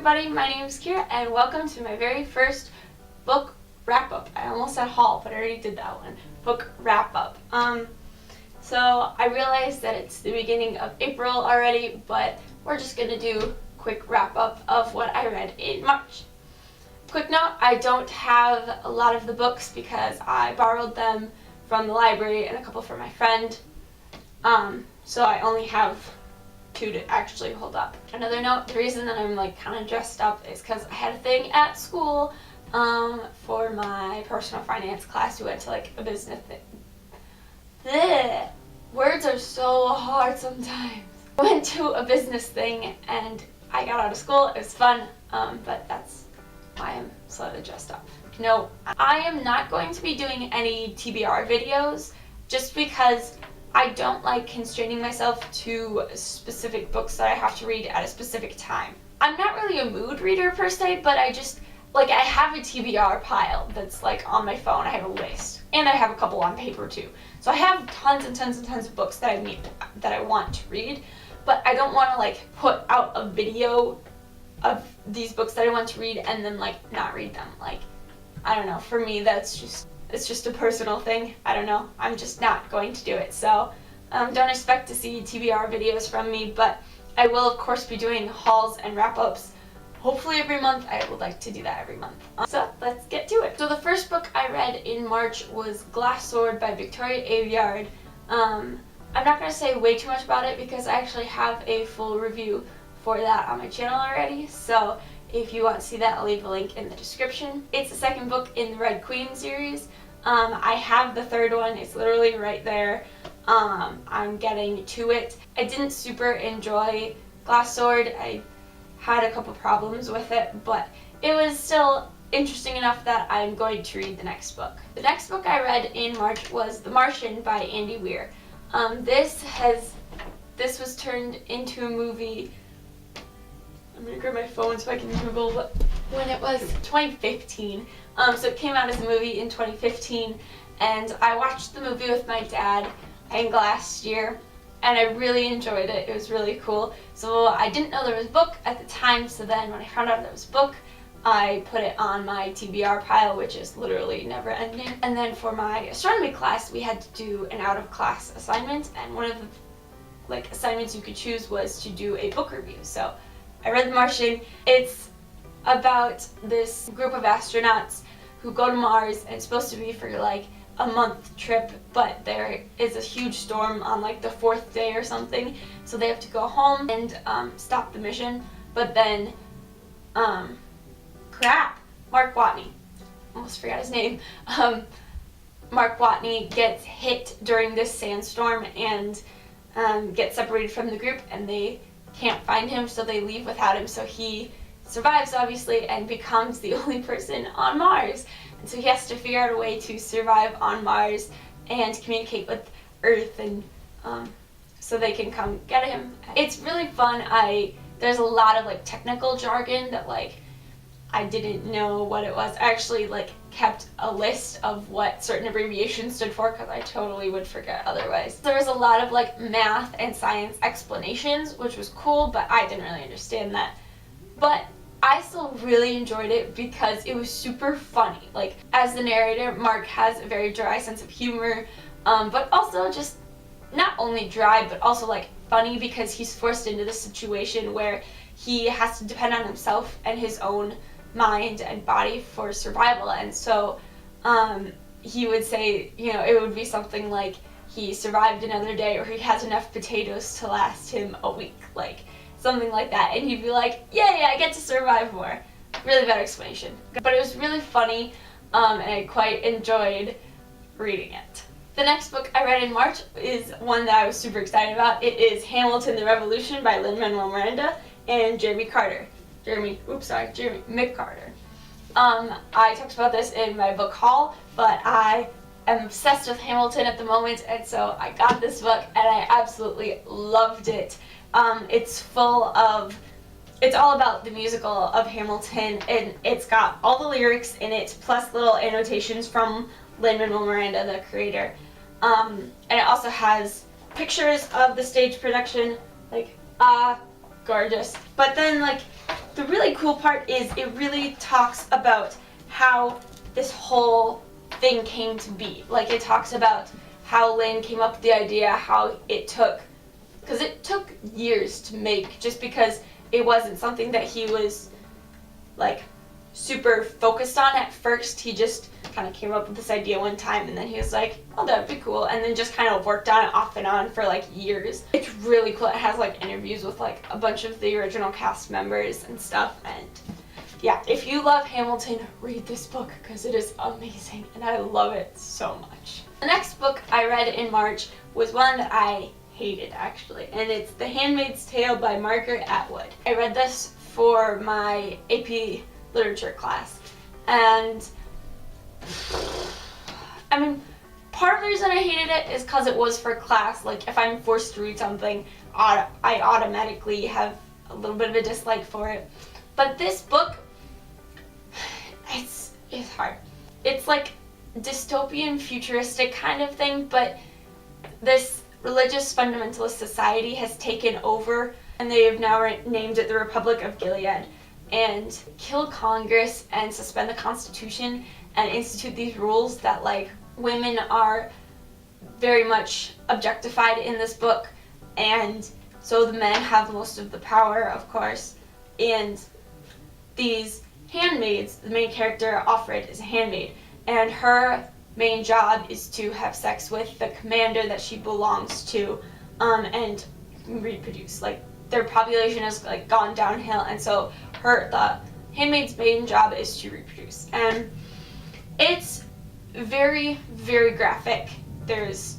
everybody, my name is Kira and welcome to my very first book wrap-up. I almost said haul, but I already did that one. Book wrap-up. So I realized that it's the beginning of April already, but we're just going to do a quick wrap-up of what I read in March. Quick note, I don't have a lot of the books because I borrowed them from the library and a couple from my friend. So I only have two to actually hold up. Another note, the reason that I'm kind of dressed up is because I had a thing at school for my personal finance class. We went to a business thing. Blech. Words are so hard sometimes. I went to a business thing and I got out of school. It was fun, but that's why I'm slightly dressed up. No, I am not going to be doing any TBR videos just because I don't like constraining myself to specific books that I have to read at a specific time. I'm not really a mood reader per se, but I just, I have a TBR pile that's on my phone. I have a list. And I have a couple on paper too. So I have tons and tons and tons of books that I want to read, but I don't want to put out a video of these books that I want to read and then not read them. I don't know, for me it's just a personal thing. I don't know. I'm just not going to do it. So don't expect to see TBR videos from me, but I will of course be doing hauls and wrap-ups hopefully every month. I would like to do that every month. So let's get to it. So the first book I read in March was Glass Sword by Victoria Aveyard. I'm not going to say way too much about it because I actually have a full review for that on my channel already. So if you want to see that, I'll leave a link in the description. It's the second book in the Red Queen series. I have the third one. It's literally right there. I'm getting to it. I didn't super enjoy Glass Sword. I had a couple problems with it, but it was still interesting enough that I'm going to read the next book. The next book I read in March was The Martian by Andy Weir. This was turned into a movie. I'm gonna grab my phone so I can Google when it was. 2015. So it came out as a movie in 2015, and I watched the movie with my dad, I think last year, and I really enjoyed it. It was really cool. So I didn't know there was a book at the time, so then when I found out there was a book, I put it on my TBR pile, which is literally never ending. And then for my astronomy class, we had to do an out-of-class assignment, and one of the assignments you could choose was to do a book review. So I read The Martian. It's about this group of astronauts who go to Mars, and it's supposed to be for a month trip, but there is a huge storm on the fourth day or something, so they have to go home and stop the mission. But then Mark Watney, almost forgot his name. Mark Watney gets hit during this sandstorm and gets separated from the group, and they can't find him, so they leave without him. So he survives obviously and becomes the only person on Mars. And so he has to figure out a way to survive on Mars and communicate with Earth, and so they can come get him. It's really fun. There's a lot of technical jargon that I didn't know what it was. I actually kept a list of what certain abbreviations stood for because I totally would forget otherwise. There was a lot of math and science explanations, which was cool, but I didn't really understand that. But I still really enjoyed it because it was super funny. As the narrator, Mark has a very dry sense of humor, but also just not only dry, but also funny because he's forced into this situation where he has to depend on himself and his own mind and body for survival. And so he would say, it would be something like he survived another day, or he has enough potatoes to last him a week, something like that, and he'd be like, yay, I get to survive more. Really bad explanation, but it was really funny, and I quite enjoyed reading it. The next book I read in March is one that I was super excited about. It is Hamilton the Revolution by Lin-Manuel Miranda and Jeremy McCarter. I talked about this in my book haul, but I am obsessed with Hamilton at the moment, and so I got this book and I absolutely loved it. It's all about the musical of Hamilton, and it's got all the lyrics in it, plus little annotations from Lin-Manuel Miranda, the creator. And it also has pictures of the stage production, gorgeous. But then the really cool part is it really talks about how this whole thing came to be. Like, it talks about how Lynn came up with the idea, how it took, because it took years to make, just because it wasn't something that he was like super focused on at first. He just kind of came up with this idea one time, and then he was like, oh, that'd be cool, and then just kind of worked on it off and on for like years. It's really cool. It has like interviews with like a bunch of the original cast members and stuff, and yeah, if you love Hamilton, read this book because it is amazing and I love it so much. The next book I read in March was one that I hated, actually, and it's The Handmaid's Tale by Margaret Atwood. I read this for my AP literature class, and I mean, part of the reason I hated it is because it was for class. Like, if I'm forced to read something, I automatically have a little bit of a dislike for it. But this book, it's hard. It's like dystopian, futuristic kind of thing, but this religious fundamentalist society has taken over, and they have now named it the Republic of Gilead, and kill Congress and suspend the Constitution and institute these rules that like women are very much objectified in this book, and so the men have most of the power, of course, and these handmaids, the main character, Offred, is a handmaid, and her main job is to have sex with the commander that she belongs to, and reproduce. Like, their population has like gone downhill, and so the handmaid's main job is to reproduce. And it's very, very graphic. There's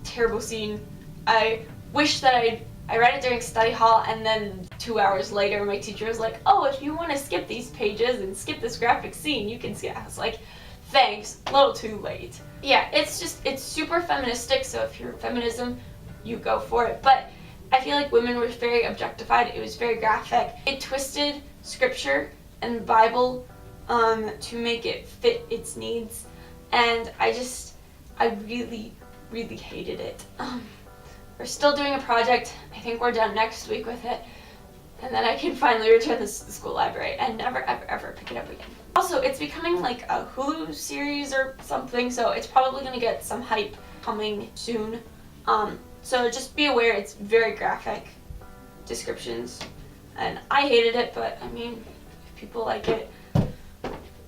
terrible scene. I wish that I read it during study hall, and then 2 hours later my teacher was like, oh, if you want to skip these pages and skip this graphic scene, you can skip. I was like, thanks, a little too late. Yeah, it's super feministic, so if you're feminism, you go for it. But I feel like women were very objectified. It was very graphic. It twisted scripture and the Bible to make it fit its needs, and I really, really hated it. We're still doing a project. I think we're done next week with it, and then I can finally return this to the school library and never, ever, ever pick it up again. Also, it's becoming like a Hulu series or something, so it's probably going to get some hype coming soon. So just be aware, it's very graphic descriptions, and I hated it, but I mean, if people like it,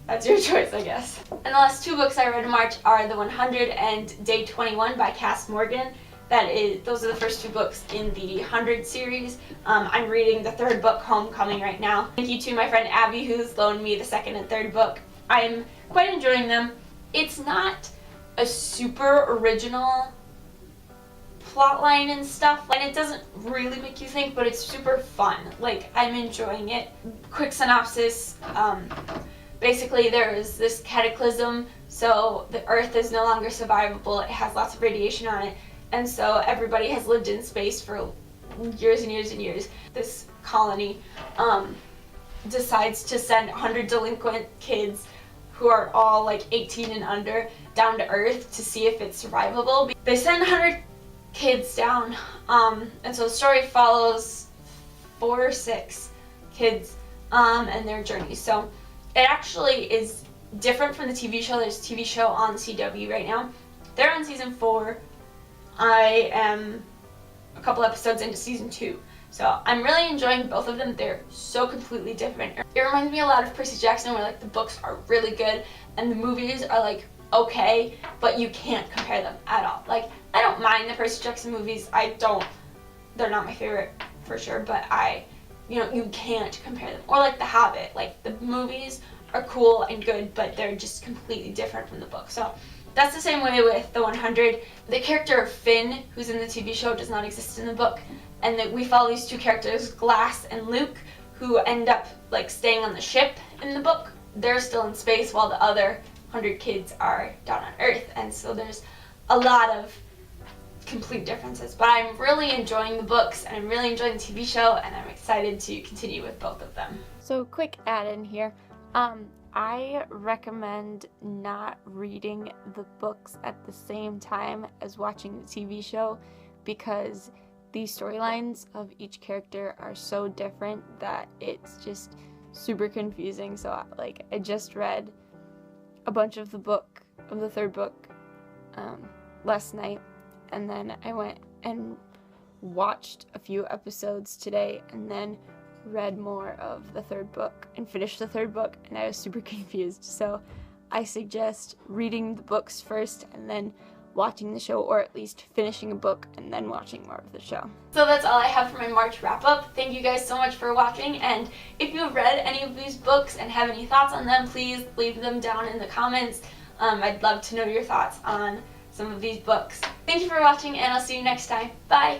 that's your choice, I guess. And the last two books I read in March are The 100 and Day 21 by Cass Morgan. Those are the first two books in the 100 series. I'm reading the third book, Homecoming, right now. Thank you to my friend Abby, who's loaned me the second and third book. I'm quite enjoying them. It's not a super original plotline and stuff, and it doesn't really make you think, but it's super fun. Like, I'm enjoying it. Quick synopsis. Basically, there is this cataclysm, so the Earth is no longer survivable. It has lots of radiation on it, and so everybody has lived in space for years and years and years. This colony decides to send 100 delinquent kids who are all like 18 and under down to Earth to see if it's survivable. They send 100 kids down, and so the story follows 4 or 6 kids and their journeys. So it actually is different from the TV show. There's a TV show on CW right now. They're on season 4. I am a couple episodes into season 2. So I'm really enjoying both of them. They're so completely different. It reminds me a lot of Percy Jackson, where like the books are really good and the movies are like okay, but you can't compare them at all. Like, I don't mind the Percy Jackson movies. They're not my favorite for sure, but you can't compare them. Or like The Hobbit, like the movies are cool and good, but they're just completely different from the book. So that's the same way with The 100. The character of Finn, who's in the TV show, does not exist in the book, and that we follow these two characters, Glass and Luke, who end up like staying on the ship in the book. They're still in space while the other 100 kids are down on Earth, and so there's a lot of complete differences. But I'm really enjoying the books, and I'm really enjoying the TV show, and I'm excited to continue with both of them. So quick add-in here. I recommend not reading the books at the same time as watching the TV show, because the storylines of each character are so different that it's just super confusing. So like I just read a bunch of the third book last night, and then I went and watched a few episodes today, and then read more of the third book and finished the third book, and I was super confused. So I suggest reading the books first and then watching the show, or at least finishing a book and then watching more of the show. So that's all I have for my March wrap-up. Thank you guys so much for watching, and if you've read any of these books and have any thoughts on them, please leave them down in the comments. I'd love to know your thoughts on some of these books. Thank you for watching, and I'll see you next time. Bye!